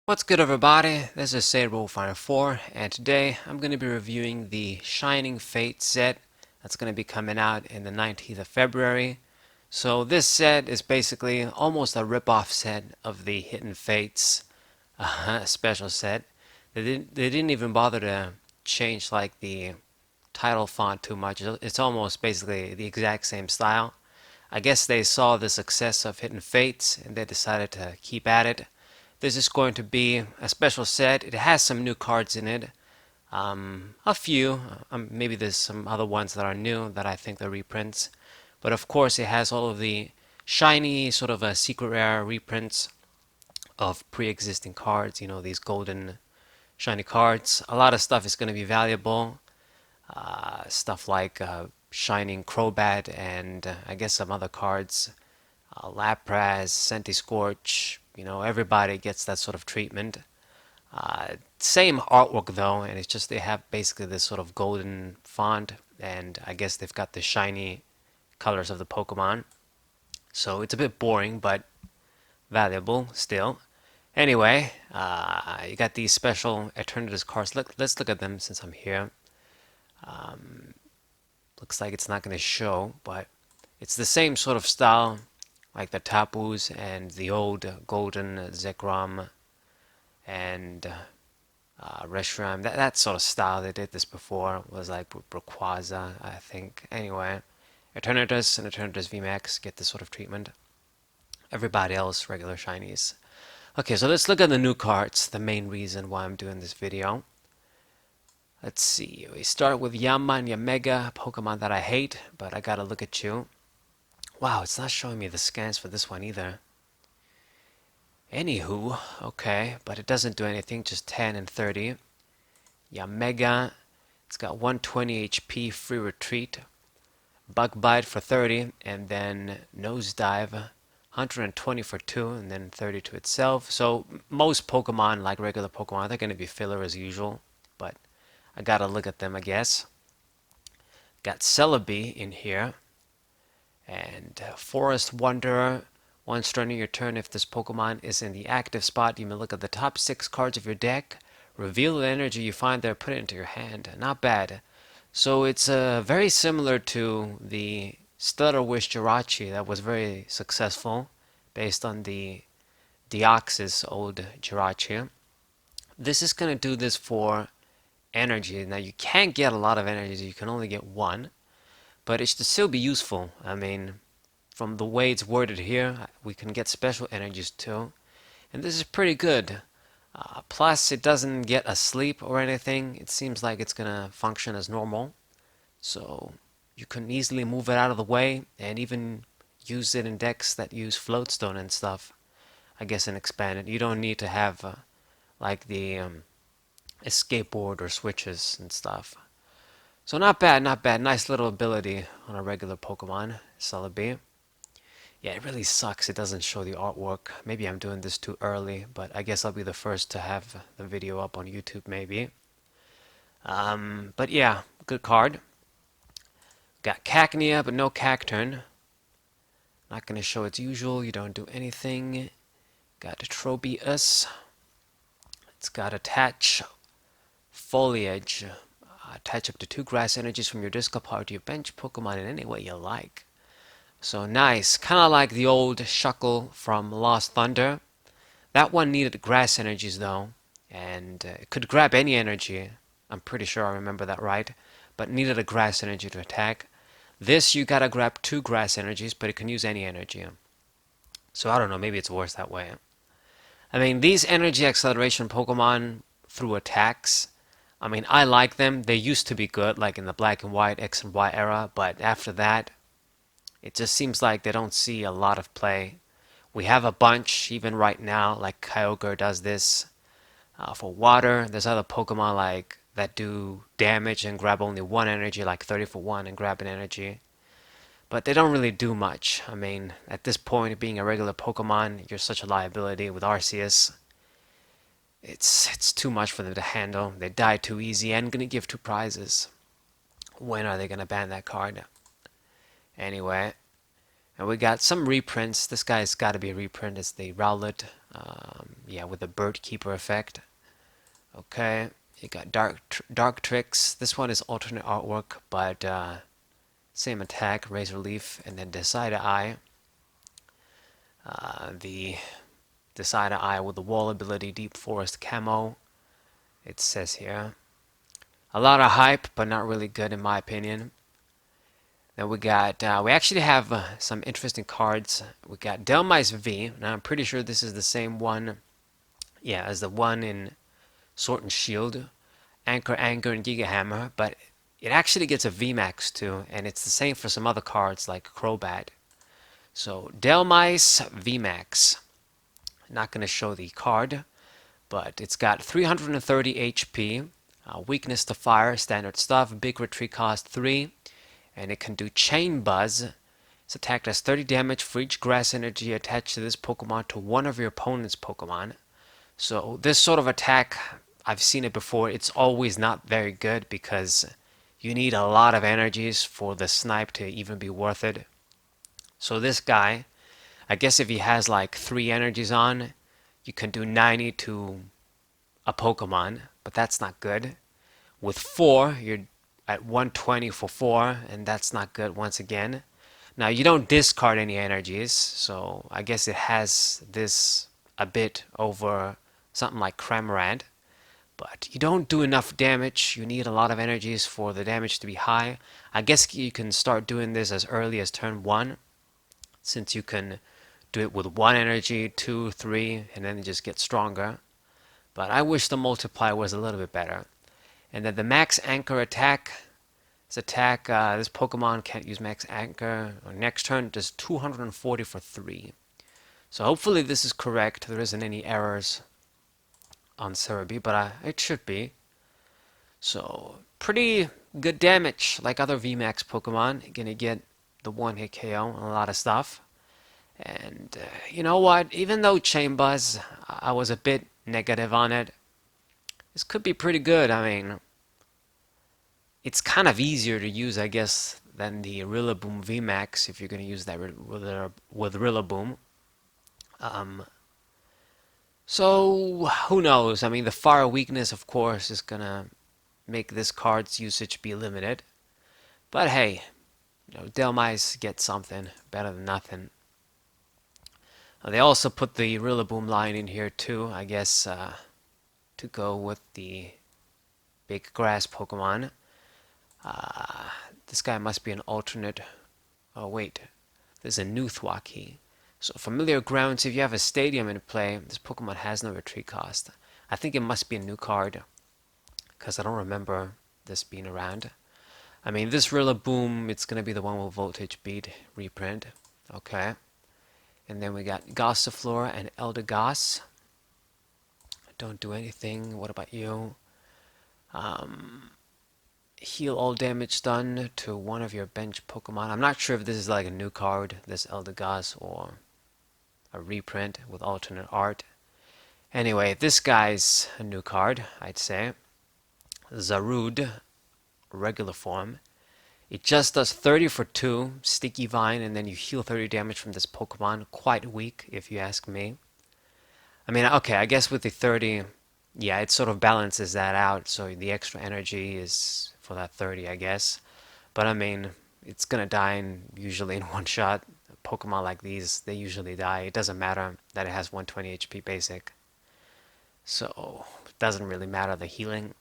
What's good, everybody? This is Wolffinder4, and today I'm going to be reviewing the Shining Fate set that's going to be coming out in the 19th of February. So this set is basically almost a rip-off set of the Hidden Fates special set. They didn't even bother to change like the title font too much. It's almost basically the exact same style. I guess they saw the success of Hidden Fates and they decided to keep at it. This is going to be a special set. It has some new cards in it. A few. Maybe there's some other ones that are new that I think are reprints. But of course, it has all of the shiny, sort of a secret rare reprints of pre-existing cards. You know, these golden shiny cards. A lot of stuff is going to be valuable. Stuff like Shining Crobat and I guess some other cards. Lapras, Scorch. You know, everybody gets that sort of treatment. Same artwork though, and it's just they have basically this sort of golden font, and I guess they've got the shiny colors of the Pokemon. So it's a bit boring, but valuable still. Anyway, you got these special Eternatus cards. Let's look at them since I'm here. Looks like it's not going to show, but it's the same sort of style like the Tapus and the old golden Zekrom and Reshiram. That sort of style. They did this before. It was like Rayquaza, I think. Anyway, Eternatus and Eternatus VMAX get this sort of treatment. Everybody else, regular shinies. Okay, so let's look at the new cards, the main reason why I'm doing this video. Let's see, we start with Yamanya Mega, Pokemon that I hate, but I gotta look at you. Wow, it's not showing me the scans for this one either. Anywho, okay, but it doesn't do anything, just 10 and 30. Yamega, it's got 120 HP, free retreat, bug bite for 30, and then nosedive, 120 for 2, and then 30 to itself. So most Pokemon, like regular Pokemon, they're going to be filler as usual, but I gotta look at them, I guess. Got Celebi in here, and Forest Wanderer. Once during your turn, if this Pokemon is in the active spot, you may look at the top 6 cards of your deck, reveal the energy you find there, put it into your hand. Not bad. So it's very similar to the Stutter Wish Jirachi that was very successful, based on the Deoxys old Jirachi. This is going to do this for energy. Now you can't get a lot of energy, you can only get one, but it should still be useful. I mean, from the way it's worded here, we can get special energies too. And this is pretty good. Plus, it doesn't get asleep or anything. It seems like it's going to function as normal. So you can easily move it out of the way and even use it in decks that use Floatstone and stuff. I guess and expand it. You don't need to have like the escape board or switches and stuff. So not bad, not bad. Nice little ability on a regular Pokemon, Celebi. Yeah, it really sucks it doesn't show the artwork. Maybe I'm doing this too early, but I guess I'll be the first to have the video up on YouTube maybe. But yeah, good card. Got Cacnea, but no Cacturn. Not going to show its usual, you don't do anything. Got Tropius. It's got Attach Foliage. Attach up to 2 grass energies from your discard pile to your bench Pokemon in any way you like. So nice. Kind of like the old Shuckle from Lost Thunder. That one needed grass energies though. And it could grab any energy. I'm pretty sure I remember that right. But needed a grass energy to attack. This you gotta grab 2 grass energies, but it can use any energy. So I don't know, maybe it's worse that way. I mean, these energy acceleration Pokemon through attacks, I mean, I like them. They used to be good, like in the black and white, X and Y era, but after that, it just seems like they don't see a lot of play. We have a bunch, even right now, like Kyogre does this. For water, there's other Pokemon like that do damage and grab only 1 energy, like 30 for 1 and grab an energy. But they don't really do much. I mean, at this point, being a regular Pokemon, you're such a liability with Arceus. It's too much for them to handle. They die too easy and gonna give 2 prizes. When are they gonna ban that card? Anyway, and we got some reprints. This guy's got to be a reprint. It's the Rowlet Yeah, with the Bird Keeper effect. Okay, you got Dark Tricks. This one is alternate artwork, but same attack, Razor Leaf, and then Decider Eye. The Decider Eye with the Wall ability, Deep Forest Camo. It says here. A lot of hype, but not really good in my opinion. Then we actually have some interesting cards. We got Delmice V. Now I'm pretty sure this is the same one, yeah, as the one in Sword and Shield, Anchor, Anger, and Giga Hammer, but it actually gets a VMAX too, and it's the same for some other cards like Crobat. So Delmice VMAX. Not going to show the card, but it's got 330 HP, weakness to fire, standard stuff, big retreat cost 3, and it can do Chain Buzz. Its attack does 30 damage for each grass energy attached to this Pokemon to one of your opponent's Pokemon. So this sort of attack, I've seen it before, it's always not very good because you need a lot of energies for the snipe to even be worth it. So this guy, I guess if he has like 3 energies on, you can do 90 to a Pokemon, but that's not good. With 4, you're at 120 for 4, and that's not good once again. Now, you don't discard any energies, so I guess it has this a bit over something like Cramorant, but you don't do enough damage. You need a lot of energies for the damage to be high. I guess you can start doing this as early as turn 1, since you can do it with 1 energy, 2, 3, and then it just gets stronger. But I wish the multiplier was a little bit better. And then the max anchor attack. This Pokemon can't use max anchor. Next turn does 240 for 3. So hopefully this is correct. There isn't any errors on Cerebi, but it should be. So pretty good damage, like other VMAX Pokemon. You're gonna get the 1-hit KO and a lot of stuff. And you know what? Even though Chain Buzz, I was a bit negative on it. This could be pretty good. I mean, it's kind of easier to use, I guess, than the Rillaboom VMAX if you're going to use that with Rillaboom. So, who knows? I mean, the fire weakness, of course, is going to make this card's usage be limited. But hey, Delmice gets something better than nothing. They also put the Rillaboom line in here too, I guess, to go with the big grass Pokemon. This guy must be an alternate. Oh wait, there's a new Thwackey. So familiar grounds, if you have a stadium in play, this Pokemon has no retreat cost. I think it must be a new card, because I don't remember this being around. I mean, this Rillaboom, it's going to be the one with Voltage Beat reprint. Okay. And then we got Gossifleur and Eldegoss. Don't do anything. What about you? Heal all damage done to one of your bench Pokemon. I'm not sure if this is like a new card, this Eldegoss, or a reprint with alternate art. Anyway, this guy's a new card, I'd say. Zarude, regular form. It just does 30 for 2, Sticky Vine, and then you heal 30 damage from this Pokemon. Quite weak, if you ask me. I mean, okay, I guess with the 30, yeah, it sort of balances that out, so the extra energy is for that 30, I guess. But I mean, it's gonna die usually in one shot. Pokemon like these, they usually die. It doesn't matter that it has 120 HP basic. So, it doesn't really matter the healing.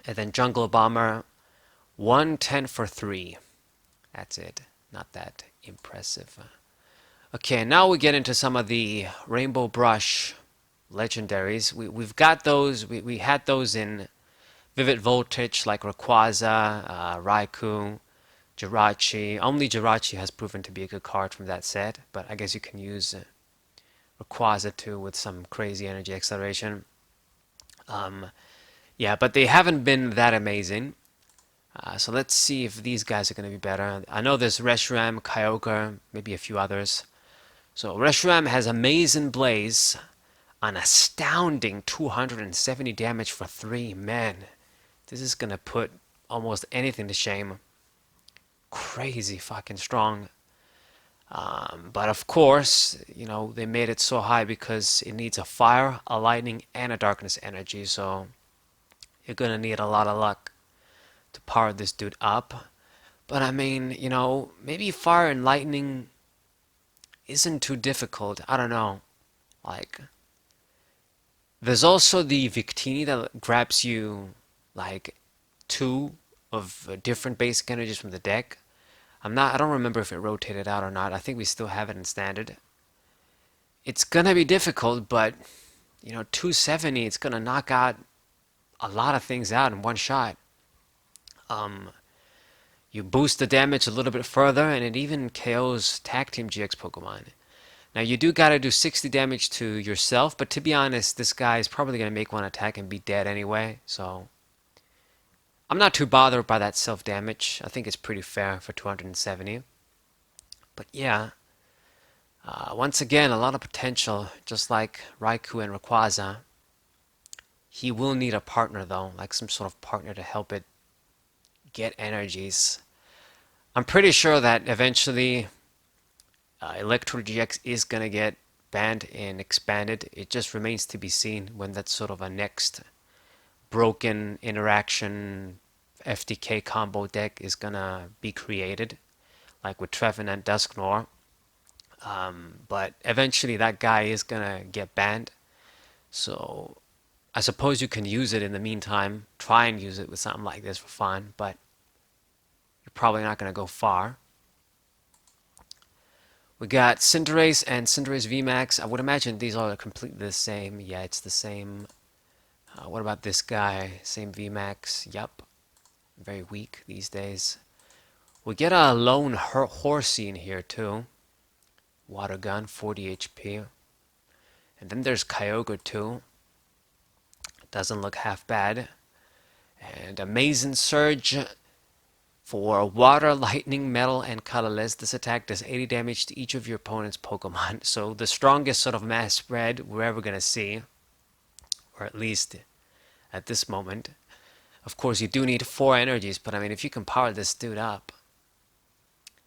And then Jungle Bomber, 110 for 3. That's it. Not that impressive. Okay, now we get into some of the Rainbow Brush Legendaries. We've got those. We had those in Vivid Voltage, like Rayquaza, Raikou, Jirachi. Only Jirachi has proven to be a good card from that set, but I guess you can use Rayquaza too with some crazy energy acceleration. Yeah, but they haven't been that amazing. So let's see if these guys are going to be better. I know there's Reshiram, Kyogre, maybe a few others. So Reshiram has Amazing Blaze, an astounding 270 damage for 3. Man, this is going to put almost anything to shame. Crazy fucking strong. But of course, you know, they made it so high because it needs a fire, a lightning, and a darkness energy. So you're gonna need a lot of luck to power this dude up. But I mean, you know, maybe fire and lightning isn't too difficult. I don't know. Like, there's also the Victini that grabs you like two of different basic energies from the deck. I don't remember if it rotated out or not. I think we still have it in standard. It's gonna be difficult, but you know, 270, it's gonna knock out a lot of things out in one shot. Um, you boost the damage a little bit further, and it even KOs Tag Team GX Pokemon. Now you do gotta do 60 damage to yourself, but to be honest, this guy is probably gonna make one attack and be dead anyway, so I'm not too bothered by that self damage. I think it's pretty fair for 270. But yeah, once again, a lot of potential, just like Raikou and Rayquaza. He will need a partner though, like some sort of partner to help it get energies. I'm pretty sure that eventually Electro GX is gonna get banned and expanded. It just remains to be seen when that's sort of a next broken interaction FTK combo deck is gonna be created, like with Trevenant Dusknoir. But eventually that guy is gonna get banned. So I suppose you can use it in the meantime. Try and use it with something like this for fun, but you're probably not gonna go far. We got Cinderace and Cinderace VMAX. I would imagine these are completely the same. Yeah, it's the same. What about this guy? Same VMAX. Yup. Very weak these days. We get a lone Horsey in here too. Water gun, 40 HP. And then there's Kyogre too. Doesn't look half bad. And Amazing Surge for Water, Lightning, Metal, and Colorless. This attack does 80 damage to each of your opponent's Pokemon. So the strongest sort of mass spread we're ever going to see. Or at least at this moment. Of course, you do need 4 energies, but I mean, if you can power this dude up,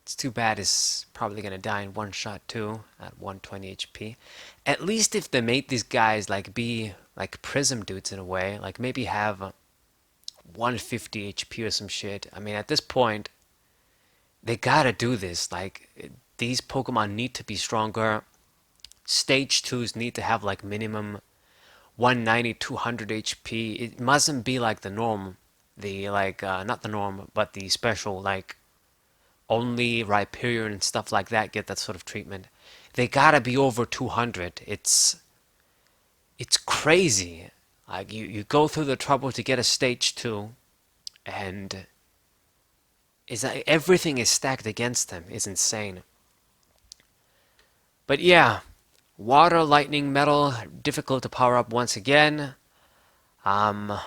it's too bad it's probably going to die in one shot too, at 120 HP. At least if they made these guys like be like Prism dudes in a way, like maybe have 150 HP or some shit. I mean, at this point, they gotta do this. Like, these Pokemon need to be stronger. Stage 2s need to have like minimum 190, 200 HP. It mustn't be like the norm. The like, not the norm, but the special, like, only Rhyperior and stuff like that get that sort of treatment. They gotta be over 200. It's crazy. Like, you go through the trouble to get a stage 2, and is that everything is stacked against them. It's insane. But yeah, Water, Lightning, Metal, difficult to power up once again. At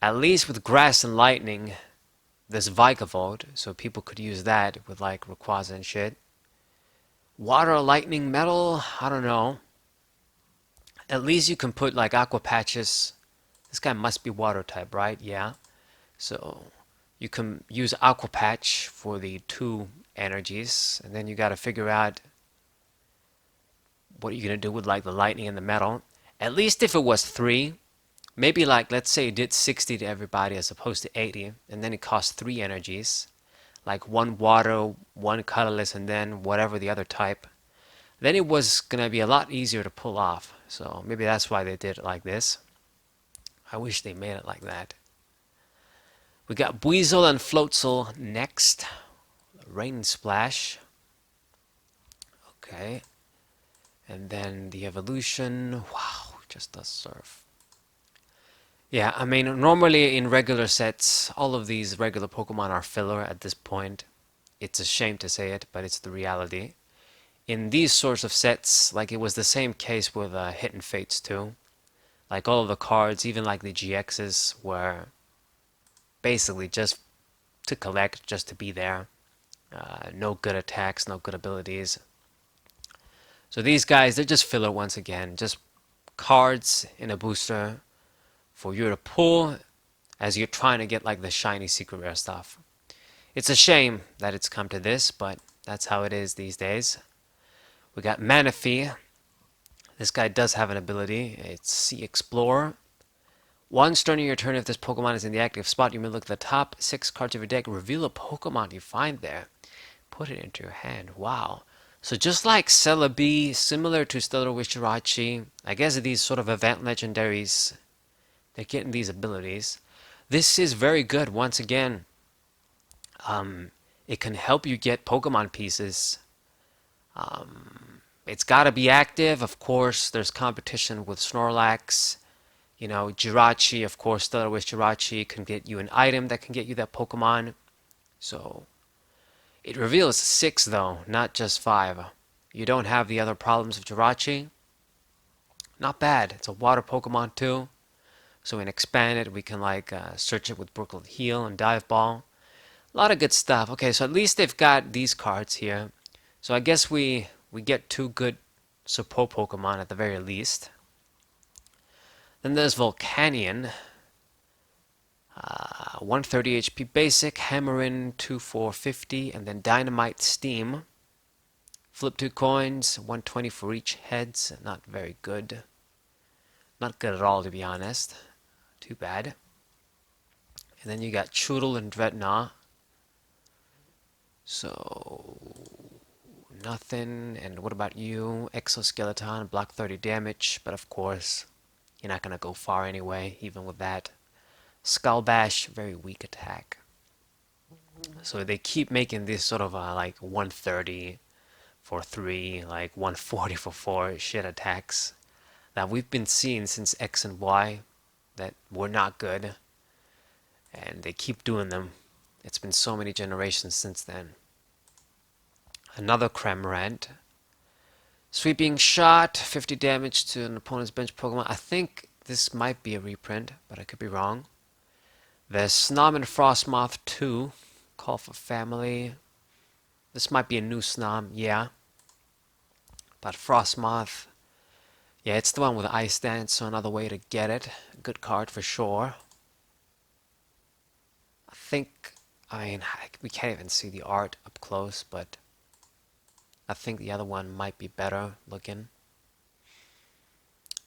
least with Grass and Lightning, there's Vikavolt, so people could use that with like Rayquaza and shit. Water, Lightning, Metal, I don't know. At least you can put like Aqua Patches. This guy must be Water type, right? Yeah. So you can use Aqua Patch for the 2 energies, and then you got to figure out what you're gonna do with like the lightning and the metal. At least if it was 3, maybe like let's say it did 60 to everybody as opposed to 80, and then it cost 3 energies, like 1 water, 1 colorless, and then whatever the other type. Then it was gonna be a lot easier to pull off. So maybe that's why they did it like this. I wish they made it like that. We got Buizel and Floatzel next. Rain Splash. Okay. And then the evolution. Wow, just does surf. Yeah, I mean, normally in regular sets, all of these regular Pokemon are filler at this point. It's a shame to say it, but it's the reality. In these sorts of sets, like it was the same case with Hidden Fates too. Like all of the cards, even like the GXs, were basically just to collect, just to be there. No good attacks, no good abilities. So these guys, they're just filler once again. Just cards in a booster for you to pull as you're trying to get like the shiny secret rare stuff. It's a shame that it's come to this, but That's how it is these days. We got Manaphy. This guy does have an ability. It's Sea Explorer. Once during your turn, if this Pokemon is in the active spot, you may look at the top 6 cards of your deck, reveal a Pokemon you find there, put it into your hand. Wow. So just like Celebi, similar to Stellar Wishirachi, I guess these sort of event legendaries, they're getting these abilities. This is very good. Once again, it can help you get Pokemon pieces. It's got to be active. Of course, there's competition with Snorlax. You know, Jirachi, of course, Stellar Wish Jirachi can get you an item that can get you that Pokemon. So, it reveals 6 though, not just 5. You don't have the other problems of Jirachi. Not bad. It's a water Pokemon too. So in Expanded, we can like search it with Brooklyn Heal and Dive Ball. A lot of good stuff. Okay, so at least they've got these cards here. So I guess we get 2 good support Pokemon at the very least. Then there's Volcanion. 130 HP basic, Hammerin 2450, and then Dynamite Steam. Flip 2 coins, 120 for each heads. Not very good. Not good at all, to be honest. Too bad. And then you got Choodle and Dreadnought. So, nothing. And what about you? Exoskeleton, block 30 damage. But of course, you're not going to go far anyway, even with that. Skull Bash, very weak attack. So they keep making this sort of like 130 for 3, like 140 for 4 shit attacks that we've been seeing since X and Y that were not good. And they keep doing them. It's been so many generations since then. Another Cramorant. Sweeping Shot, 50 damage to an opponent's bench Pokemon. I think this might be a reprint, but I could be wrong. There's Snom and Frostmoth 2. Call for Family. This might be a new Snom, yeah. But Frostmoth, yeah, it's the one with Ice Dance, so another way to get it. Good card for sure. I mean, we can't even see the art up close, but I think the other one might be better looking.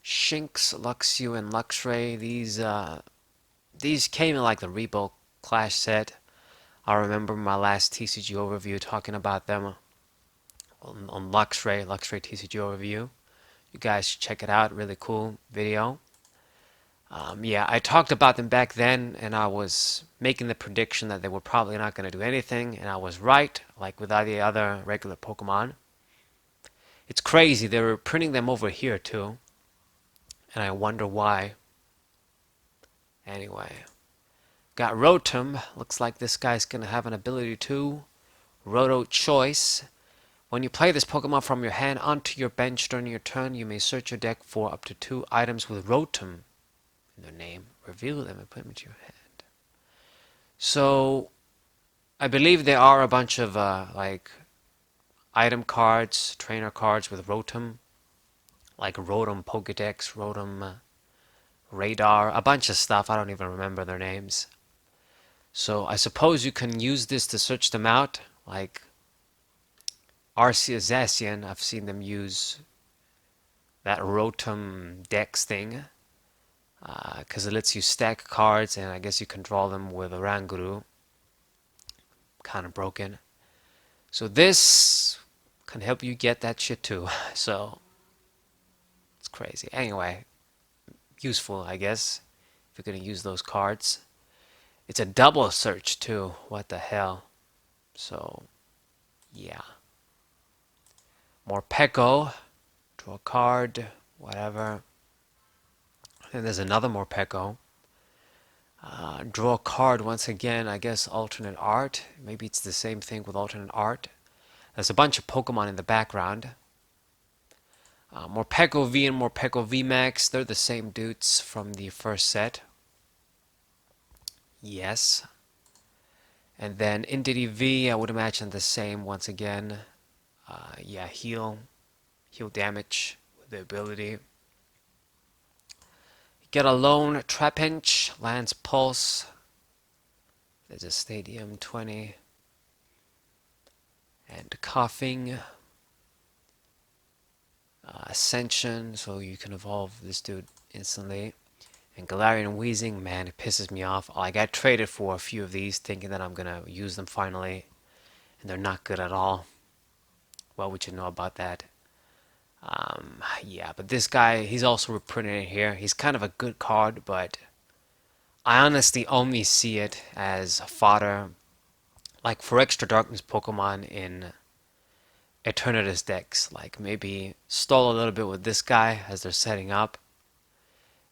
Shinx, Luxio, and Luxray. These came in like the Rebo Clash set. I remember my last TCG overview talking about them on Luxray TCG overview. You guys should check it out. Really cool video. Yeah, I talked about them back then, and I was making the prediction that they were probably not going to do anything, and I was right, like with all the other regular Pokemon. It's crazy, they were printing them over here too, and I wonder why. Anyway, got Rotom. Looks like this guy's going to have an ability too. Roto Choice. When you play this Pokemon from your hand onto your bench during your turn, you may search your deck for up to 2 items with Rotom in their name. Reveal them and put them into your hand. So, I believe there are a bunch of like item cards, trainer cards with Rotom, like Rotom Pokedex, Rotom Radar, a bunch of stuff. I don't even remember their names. So I suppose you can use this to search them out, like Arceus Zacian. I've seen them use that Rotom Dex thing, because it lets you stack cards, and I guess you can draw them with Oranguru. Kind of broken. So this can help you get that shit too. So it's crazy. Anyway, useful, I guess, if you're gonna use those cards. It's a double search too. What the hell? So yeah. More Peko. Draw a card. Whatever. And there's another Morpeko. Draw a card once again. I guess alternate art. Maybe it's the same thing with alternate art. There's a bunch of Pokemon in the background. Morpeko V and Morpeko VMAX. They're the same dudes from the first set. Yes. And then Entity V, I would imagine the same once again. Yeah, heal damage with the ability. Get a lone Trapinch, Lance Pulse. There's a Stadium 20. And coughing. Ascension, so you can evolve this dude instantly. And Galarian Wheezing, man, it pisses me off. I got traded for a few of these thinking that I'm gonna use them finally. And they're not good at all. What would you know about that? Yeah, but this guy, he's also reprinted in here. He's kind of a good card, but I honestly only see it as fodder, like for extra darkness Pokemon in Eternatus decks. Like maybe stall a little bit with this guy as they're setting up.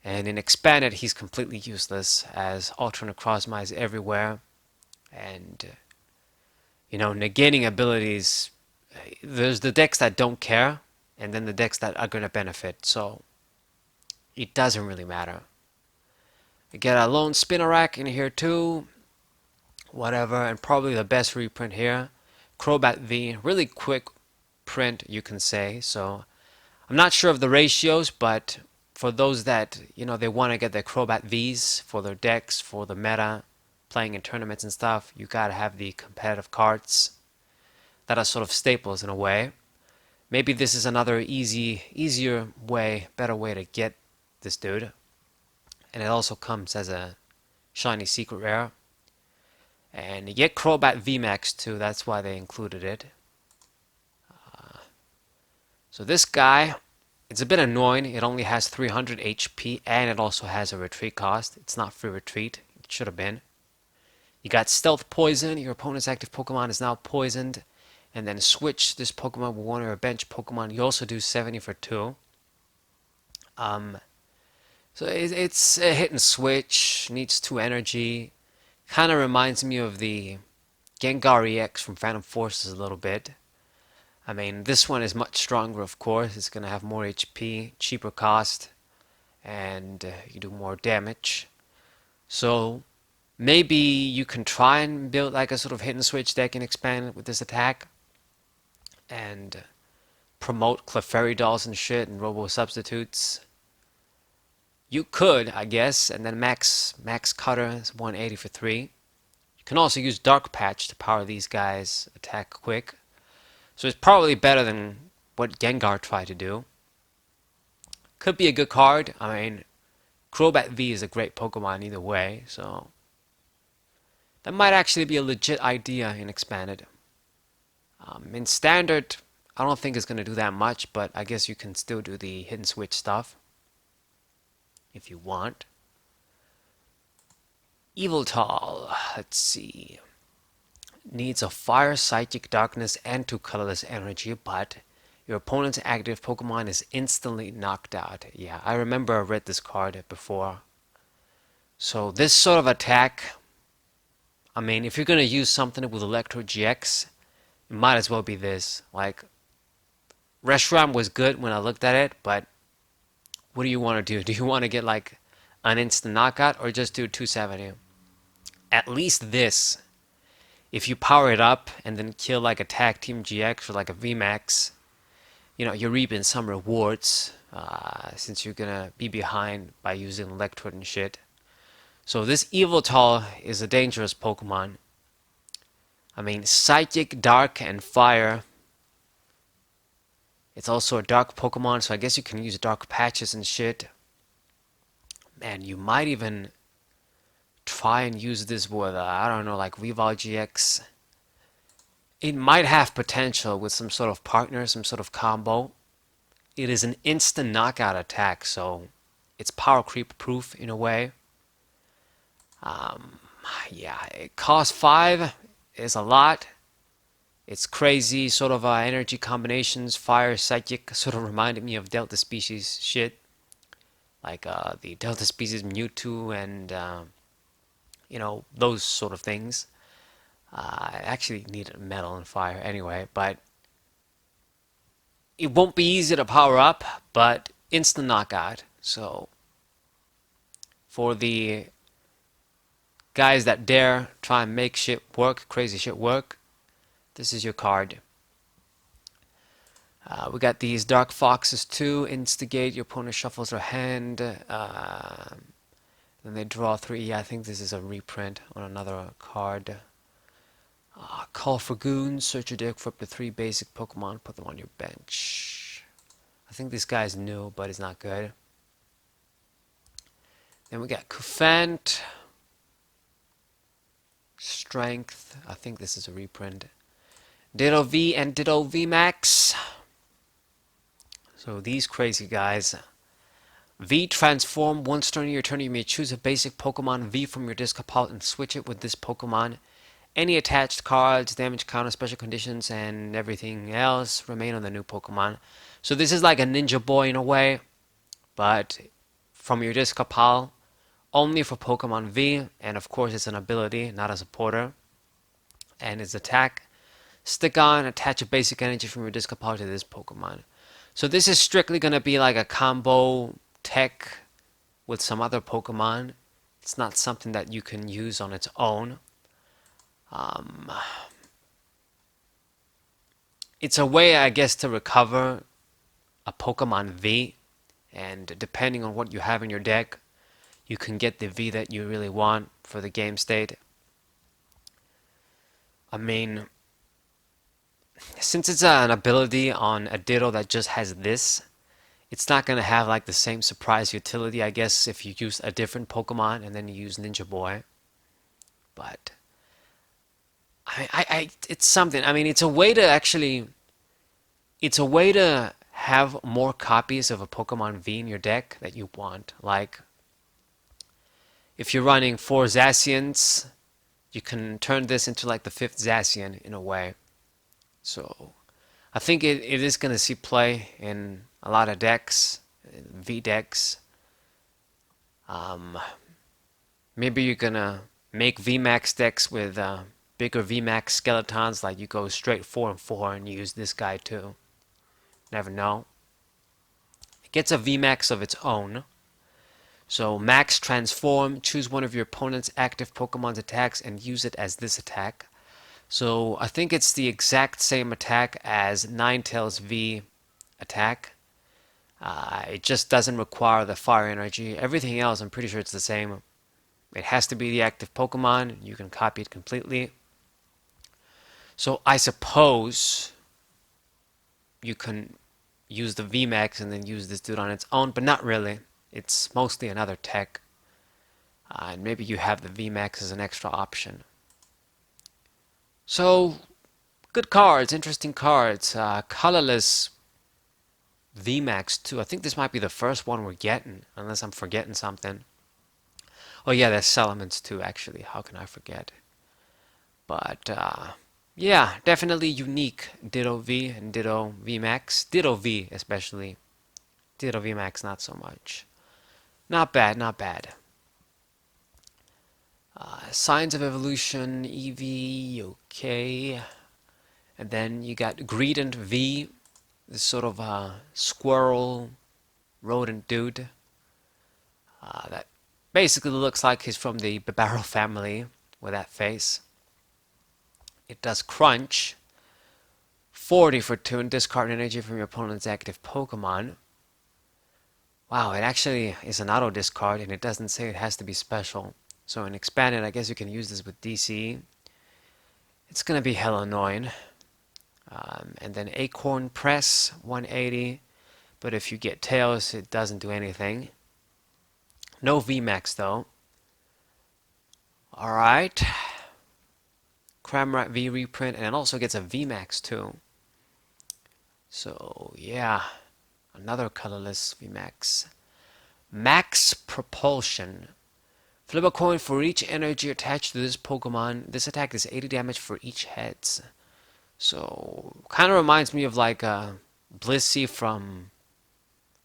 And in Expanded, he's completely useless as alternate crossmine is everywhere. And, negating abilities, there's the decks that don't care, and then the decks that are going to benefit. So it doesn't really matter. I get a lone Spinarak in here too. Whatever. And probably the best reprint here. Crobat V. Really quick print, you can say. So I'm not sure of the ratios, but for those that, they want to get their Crobat Vs for their decks, for the meta, playing in tournaments and stuff, you gotta have the competitive cards that are sort of staples in a way. Maybe this is another easier way, better way to get this dude. And it also comes as a shiny secret rare. And you get Crobat VMAX too, that's why they included it. So this guy, it's a bit annoying. It only has 300 HP and it also has a retreat cost. It's not free retreat. It should have been. You got Stealth Poison. Your opponent's active Pokemon is now poisoned. And then switch this Pokemon with one of your bench Pokemon. You also do 70 for 2. So it's a hit and switch. Needs 2 energy. Kind of reminds me of the Gengar EX from Phantom Forces a little bit. I mean, this one is much stronger, of course. It's going to have more HP, cheaper cost, and you do more damage. So maybe you can try and build like a sort of hit and switch deck and expand with this attack and promote Clefairy dolls and shit and robo substitutes. You could, I guess, and then max cutter is 180 for 3. You can also use Dark Patch to power these guys attack quick. So it's probably better than what Gengar tried to do. Could be a good card. I mean, Crobat V is a great Pokemon either way, so that might actually be a legit idea in Expanded. In Standard, I don't think it's going to do that much, but I guess you can still do the hit and switch stuff if you want. Yveltal, let's see. Needs a fire, psychic, darkness, and 2 colorless energy, but your opponent's active Pokemon is instantly knocked out. Yeah, I remember I read this card before. So this sort of attack, I mean, if you're going to use something with Electro GX, it might as well be this. Like, Reshiram was good when I looked at it, but what do you want to do? Do you want to get like an instant knockout or just do 270? At least this. If you power it up and then kill like a Tag Team GX or like a VMAX, you're reaping some rewards since you're gonna be behind by using Electrode and shit. So this Yveltal is a dangerous Pokemon. I mean, Psychic, Dark, and Fire. It's also a Dark Pokemon, so I guess you can use Dark Patches and shit. Man, you might even try and use this with, I don't know, like Weavile GX. It might have potential with some sort of partner, some sort of combo. It is an instant knockout attack, so it's power creep proof in a way. Yeah, it costs 5, is a lot. It's crazy, sort of energy combinations, fire, psychic, sort of reminded me of Delta Species shit. Like the Delta Species Mewtwo and those sort of things. I actually need metal and fire anyway, but it won't be easy to power up, but instant knockout. So for the guys that dare try and make shit work, crazy shit work, this is your card. We got these Dark Foxes too. Instigate, your opponent shuffles their hand. Then they draw 3. Yeah, I think this is a reprint on another card. Call for goons, search your deck for up to 3 basic Pokemon, put them on your bench. I think this guy's new, but he's not good. Then we got Kufant, Strength, I think this is a reprint. Ditto V and Ditto VMAX. So these crazy guys. V transform. Once during your turn, you may choose a basic Pokemon V from your discard pile and switch it with this Pokemon. Any attached cards, damage counter, special conditions, and everything else remain on the new Pokemon. So this is like a Ninja Boy in a way, but from your discard pile, only for Pokemon V, and of course it's an ability, not a supporter. And its attack, stick on, attach a basic energy from your discard pile to this Pokemon. So this is strictly going to be like a combo tech with some other Pokemon. It's not something that you can use on its own. It's a way, I guess, to recover a Pokemon V, and depending on what you have in your deck, you can get the V that you really want for the game state. I mean, since it's an ability on a Ditto that just has this, it's not going to have like the same surprise utility, I guess, if you use a different Pokemon and then you use Ninja Boy. But it's something. I mean, it's a way to have more copies of a Pokemon V in your deck that you want. Like, if you're running 4 Zacians, you can turn this into like the 5th Zacian in a way. So I think it is going to see play in a lot of decks, V decks. Maybe you're going to make VMAX decks with bigger VMAX skeletons, like you go straight 4 and 4 and use this guy too. Never know. It gets a VMAX of its own. So max transform, choose one of your opponent's active Pokemon's attacks and use it as this attack. So I think it's the exact same attack as Ninetales V attack. It just doesn't require the fire energy. Everything else, I'm pretty sure it's the same. It has to be the active Pokemon. You can copy it completely. So I suppose you can use the VMAX and then use this dude on its own, but not really. It's mostly another tech. And maybe you have the VMAX as an extra option. So, good cards, interesting cards. Colorless VMAX too. I think this might be the first one we're getting, unless I'm forgetting something. Oh yeah, there's Salamence too, actually. How can I forget? But, yeah, definitely unique. Ditto V and Ditto VMAX. Ditto V, especially. Ditto VMAX, not so much. Not bad, not bad. Signs of Evolution, Eevee, okay. And then you got Greedent V, this sort of squirrel rodent dude. That basically looks like he's from the Barrow family with that face. It does Crunch. 40 for 2 and discard energy from your opponent's active Pokemon. Wow, it actually is an auto discard and it doesn't say it has to be special. So in Expanded, I guess you can use this with DC. It's going to be hella annoying. And then Acorn Press, 180. But if you get Tails, it doesn't do anything. No VMAX though. Alright. Cramrat V reprint, and it also gets a VMAX too. So yeah, another colorless VMAX. Max Propulsion. Flip a coin for each energy attached to this Pokemon. This attack is 80 damage for each heads. So, kind of reminds me of like Blissey from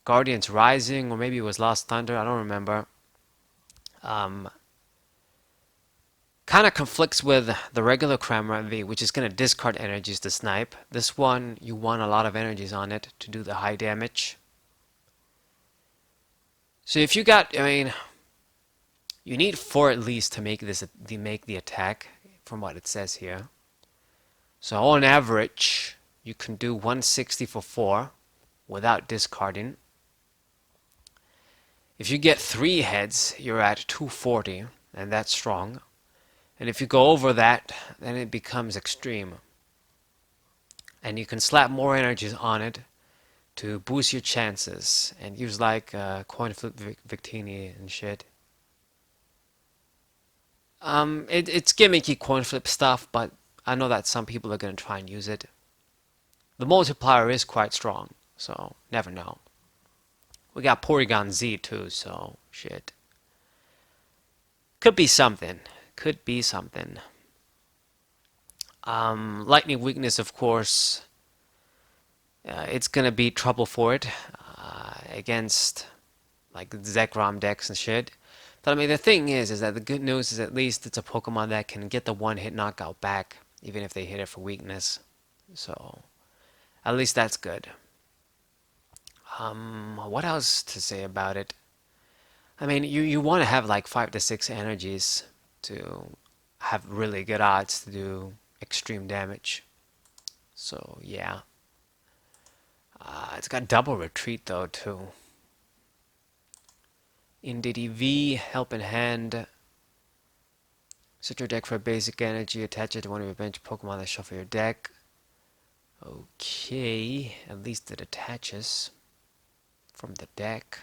Guardians Rising, or maybe it was Lost Thunder, I don't remember. Kind of conflicts with the regular Cramrat V, which is going to discard energies to snipe. This one, you want a lot of energies on it to do the high damage. So if you got, I mean, you need 4 at least to make the attack, from what it says here. So on average, you can do 160 for 4 without discarding. If you get 3 heads, you're at 240, and that's strong. And if you go over that, then it becomes extreme. And you can slap more energies on it to boost your chances and use like coin flip Victini and shit. It's gimmicky coin flip stuff, but I know that some people are gonna try and use it. The multiplier is quite strong, so never know. We got Porygon Z too, so shit. Could be something. Could be something. Lightning weakness, of course. It's gonna be trouble for it against like Zekrom decks and shit. But I mean, the thing is that the good news is at least it's a Pokemon that can get the one-hit knockout back, even if they hit it for weakness. So at least that's good. What else to say about it? I mean, you want to have like 5 to 6 energies to have really good odds to do extreme damage. So yeah. It's got double retreat though too. Indity V, Help in Hand. Set your deck for a basic energy, attach it to one of your bench Pokemon that shuffle your deck. Okay, at least it attaches from the deck.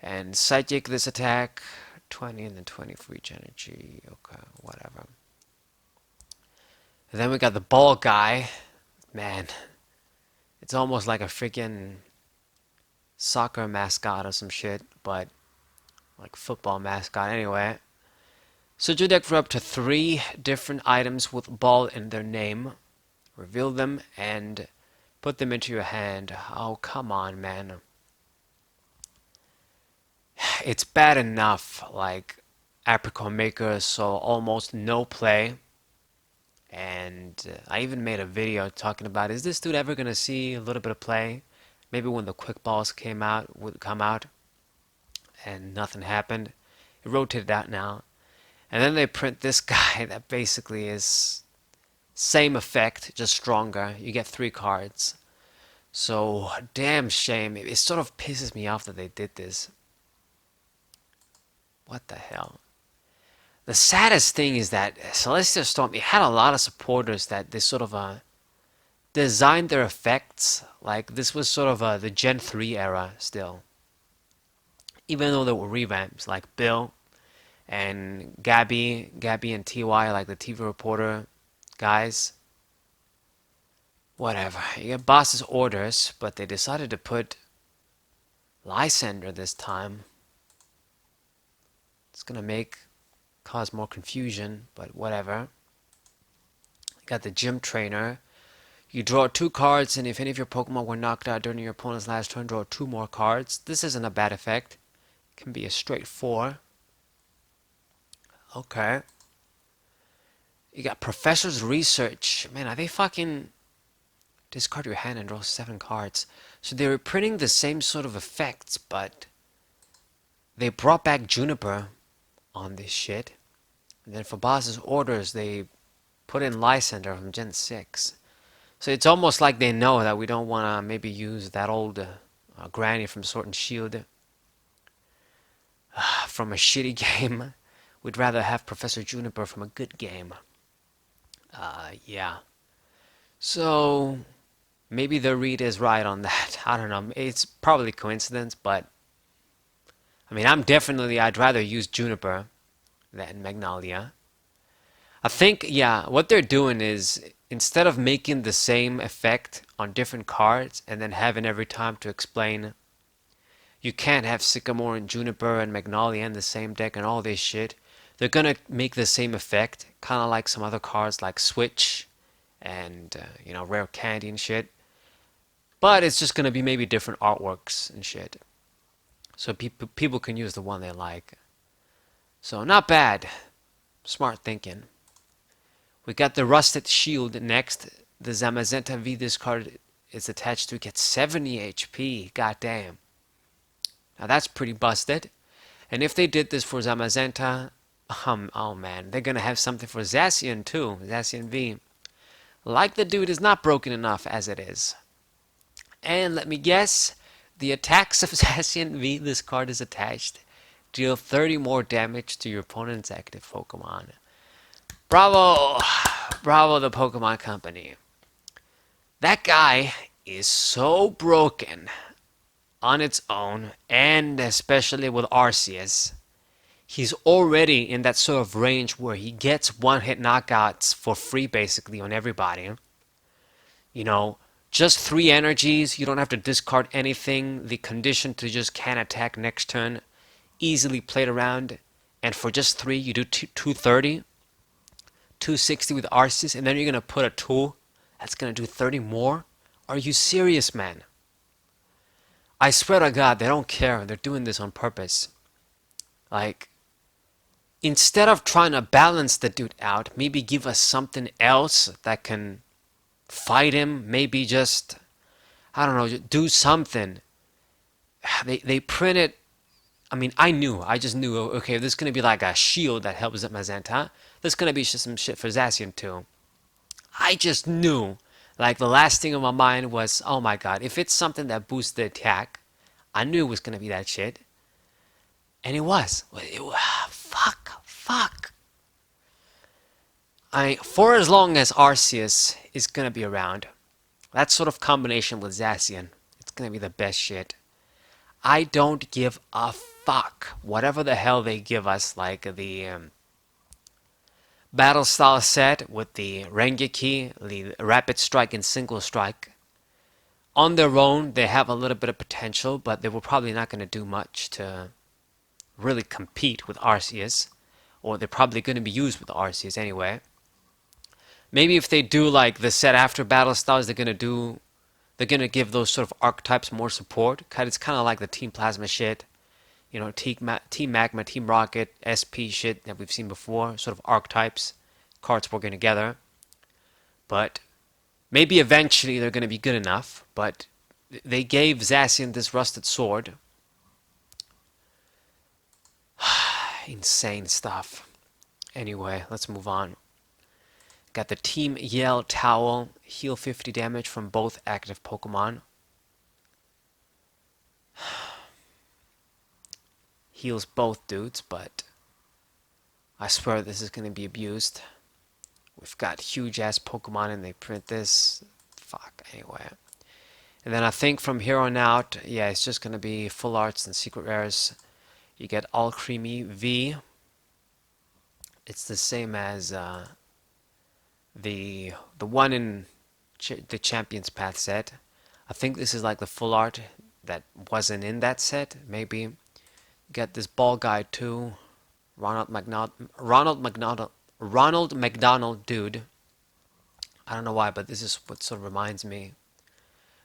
And Psychic this attack, 20 and then 20 for each energy. Okay, whatever. And then we got the ball guy. Man, it's almost like a freaking soccer mascot or some shit, but like football mascot anyway. So your deck for up to 3 different items with ball in their name. Reveal them and put them into your hand. Oh, come on, man. It's bad enough, like Apricot Maker, so almost no play. And I even made a video talking about, is this dude ever gonna see a little bit of play? Maybe when the quick balls would come out, and nothing happened. It rotated out now, and then they print this guy that basically is same effect, just stronger. You get 3 cards. So damn shame. It sort of pisses me off that they did this. What the hell? The saddest thing is that Celestial Storm, it had a lot of supporters that they sort of designed their effects. Like this was sort of the Gen 3 era still. Even though there were revamps like Bill and Gabby and TY, like the TV reporter guys. Whatever. You get boss's orders, but they decided to put Lysander this time. It's gonna cause more confusion, but whatever. You got the gym trainer. You draw 2 cards, and if any of your Pokemon were knocked out during your opponent's last turn, draw 2 more cards. This isn't a bad effect. It can be a straight 4. Okay. You got Professor's Research. Man, are they fucking... Discard your hand and draw 7 cards. So they were printing the same sort of effects, but they brought back Juniper on this shit. And then for boss's orders, they put in Lysander from Gen 6. So it's almost like they know that we don't want to maybe use that old granny from Sword and Shield from a shitty game. We'd rather have Professor Juniper from a good game. Yeah. So maybe the read is right on that. I don't know. It's probably coincidence, but I mean, I'd rather use Juniper than Magnolia. I think, yeah, what they're doing is instead of making the same effect on different cards and then having every time to explain you can't have Sycamore and Juniper and Magnolia in the same deck and all this shit, they're gonna make the same effect, kind of like some other cards like Switch and, Rare Candy and shit. But it's just gonna be maybe different artworks and shit. So people can use the one they like. So not bad. Smart thinking. We got the Rusted Shield next. The Zamazenta V this card is attached to get 70 HP. God damn. Now that's pretty busted. And if they did this for Zamazenta, oh man, they're gonna have something for Zacian too. Zacian V. Like the dude is not broken enough as it is. And let me guess, the attacks of Zacian V this card is attached deal 30 more damage to your opponent's active Pokemon. Bravo! Bravo, the Pokemon Company. That guy is so broken on its own, and especially with Arceus. He's already in that sort of range where he gets one-hit knockouts for free basically on everybody. You know, just 3 energies, you don't have to discard anything. The condition to just can attack next turn, easily played around. And for just 3, you do 230, 260 with Arceus, and then you're going to put a tool that's going to do 30 more? Are you serious, man? I swear to God, they don't care. They're doing this on purpose. Like, instead of trying to balance the dude out, maybe give us something else that can fight him. Maybe just, I don't know, do something. They printed. I mean, I just knew, okay, this is going to be like a shield that helps up Mazenta. There's going to be some shit for Zacian too. I just knew. Like, the last thing on my mind was, oh my god, if it's something that boosts the attack, I knew it was going to be that shit. And it was. Fuck. For as long as Arceus is going to be around, that sort of combination with Zacian, it's going to be the best shit. I don't give a fuck. Whatever the hell they give us, like the Battle Style set with the Rengeki, the Rapid Strike and Single Strike. On their own, they have a little bit of potential, but they were probably not going to do much to really compete with Arceus. Or they're probably going to be used with Arceus anyway. Maybe if they do like the set after Battle Styles, they're going to give those sort of archetypes more support. Cause it's kind of like the Team Plasma shit. You know, Team Magma, Team Rocket, SP shit that we've seen before. Sort of archetypes. Cards working together. But maybe eventually they're going to be good enough. But they gave Zacian this Rusted Sword. Insane stuff. Anyway, let's move on. Got the Team Yell Towel. Heal 50 damage from both active Pokemon. Heals both dudes, but I swear this is going to be abused. We've got huge ass Pokemon and they print this. Fuck, anyway. And then I think from here on out, yeah, it's just going to be full arts and secret rares. You get All Creamy V. It's the same as the one in the Champions Path set. I think this is like the full art that wasn't in that set, maybe. Get this ball guy too. Ronald McDonald dude. I don't know why, but this is what sort of reminds me.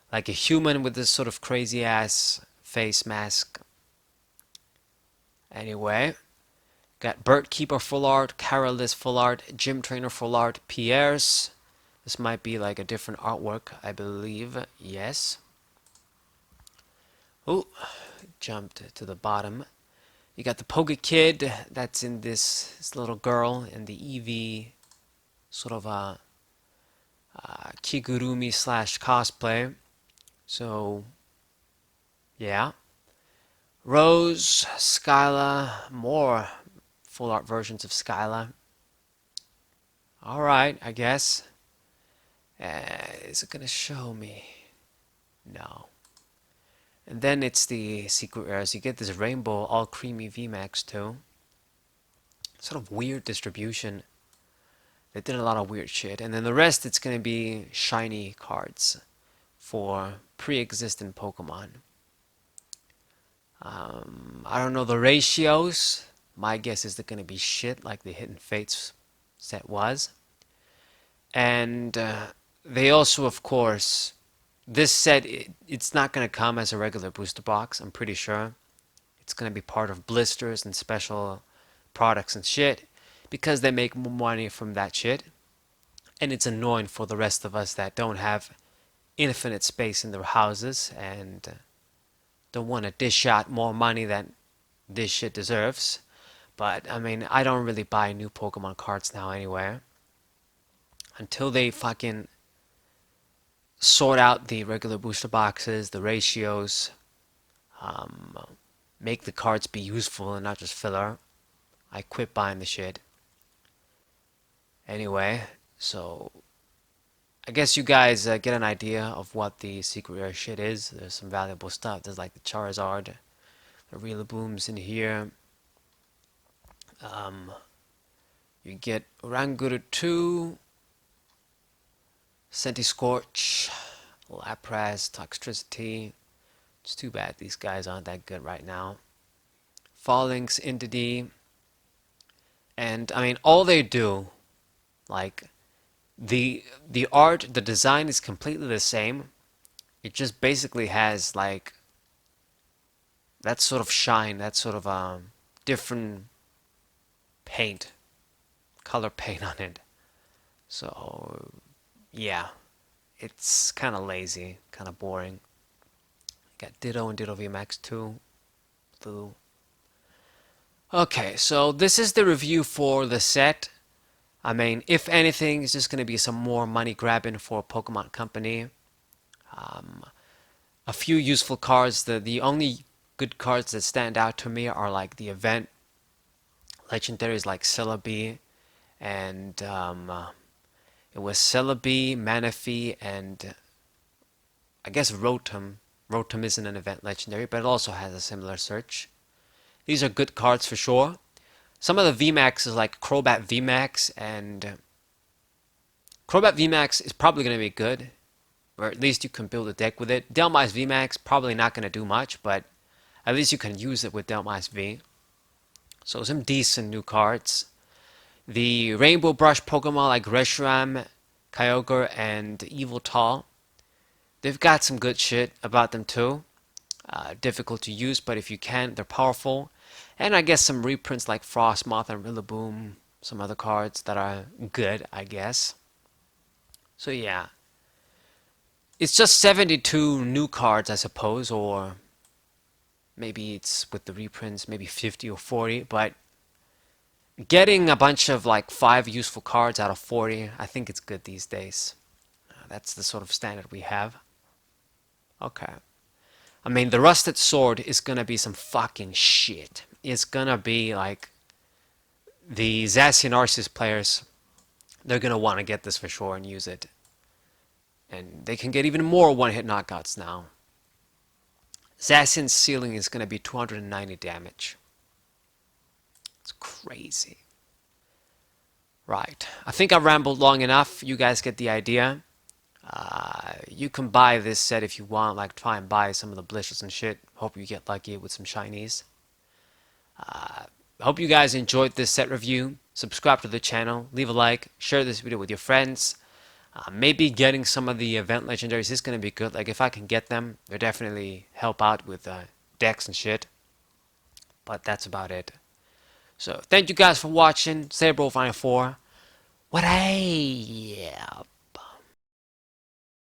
Like a human with this sort of crazy ass face mask. Anyway. Got Bird Keeper full art, Carolus full art, Gym Trainer full art, Pierre's. This might be like a different artwork, I believe. Yes. Oh, jumped to the bottom. You got the Poke Kid that's in this little girl in the Eevee sort of a Kigurumi slash cosplay. So, yeah. Rose, Skyla, more full art versions of Skyla. Alright, I guess. Is it gonna show me? No. And then it's the secret rares. You get this rainbow all creamy VMAX too. Sort of weird distribution. They did a lot of weird shit. And then the rest, it's gonna be shiny cards for pre-existent Pokemon. I don't know the ratios. My guess is they're gonna be shit like the Hidden Fates set was. And they also, of course, this set, it's not going to come as a regular booster box, I'm pretty sure. It's going to be part of blisters and special products and shit, because they make more money from that shit. And it's annoying for the rest of us that don't have infinite space in their houses and don't want to dish out more money than this shit deserves. But, I mean, I don't really buy new Pokemon cards now anyway. Until they fucking sort out the regular booster boxes, the ratios, make the cards be useful and not just filler, I quit buying the shit. Anyway, so I guess you guys get an idea of what the secret rare shit is. There's some valuable stuff. There's like the Charizard, the Rillaboom's in here. Um, you get Oranguru 2, Scorch, Lapras, Toxtricity. It's too bad these guys aren't that good right now. Fallings, Entity, and I mean all they do, like the art, the design is completely the same. It just basically has like that sort of shine, that sort of different paint, color paint on it. So yeah, it's kind of lazy, kind of boring. Got Ditto and Ditto VMAX 2, Blue. Okay, so this is the review for the set. I mean, if anything, it's just going to be some more money grabbing for Pokemon Company. Um, a few useful cards. The only good cards that stand out to me are like the event legendaries like Celebi, and it was Celebi, Manaphy, and I guess Rotom. Rotom isn't an event legendary, but it also has a similar search. These are good cards for sure. Some of the VMAXs like Crobat VMAX, and Crobat VMAX is probably going to be good, or at least you can build a deck with it. Delmice VMAX probably not going to do much, but at least you can use it with Delmice V. So some decent new cards. The Rainbow Brush Pokemon like Reshiram, Kyogre, and Eviltal, they've got some good shit about them too. Difficult to use, but if you can, they're powerful. And I guess some reprints like Frostmoth and Rillaboom, some other cards that are good, I guess. So yeah, it's just 72 new cards, I suppose, or maybe it's with the reprints, maybe 50 or 40, but getting a bunch of like 5 useful cards out of 40, I think it's good these days. That's the sort of standard we have. Okay. I mean, the Rusted Sword is gonna be some fucking shit. It's gonna be like the Zacian Arceus players, they're gonna want to get this for sure and use it. And they can get even more one-hit knockouts now. Zacian's ceiling is gonna be 290 damage. It's crazy. Right. I think I rambled long enough. You guys get the idea. You can buy this set if you want, like try and buy some of the blisters and shit. Hope you get lucky with some shinies. Hope you guys enjoyed this set review. Subscribe to the channel, leave a like, share this video with your friends. Maybe getting some of the event legendaries is going to be good. Like if I can get them, they'll definitely help out with decks and shit. But that's about it. So thank you guys for watching. Cerebro Final 4. What a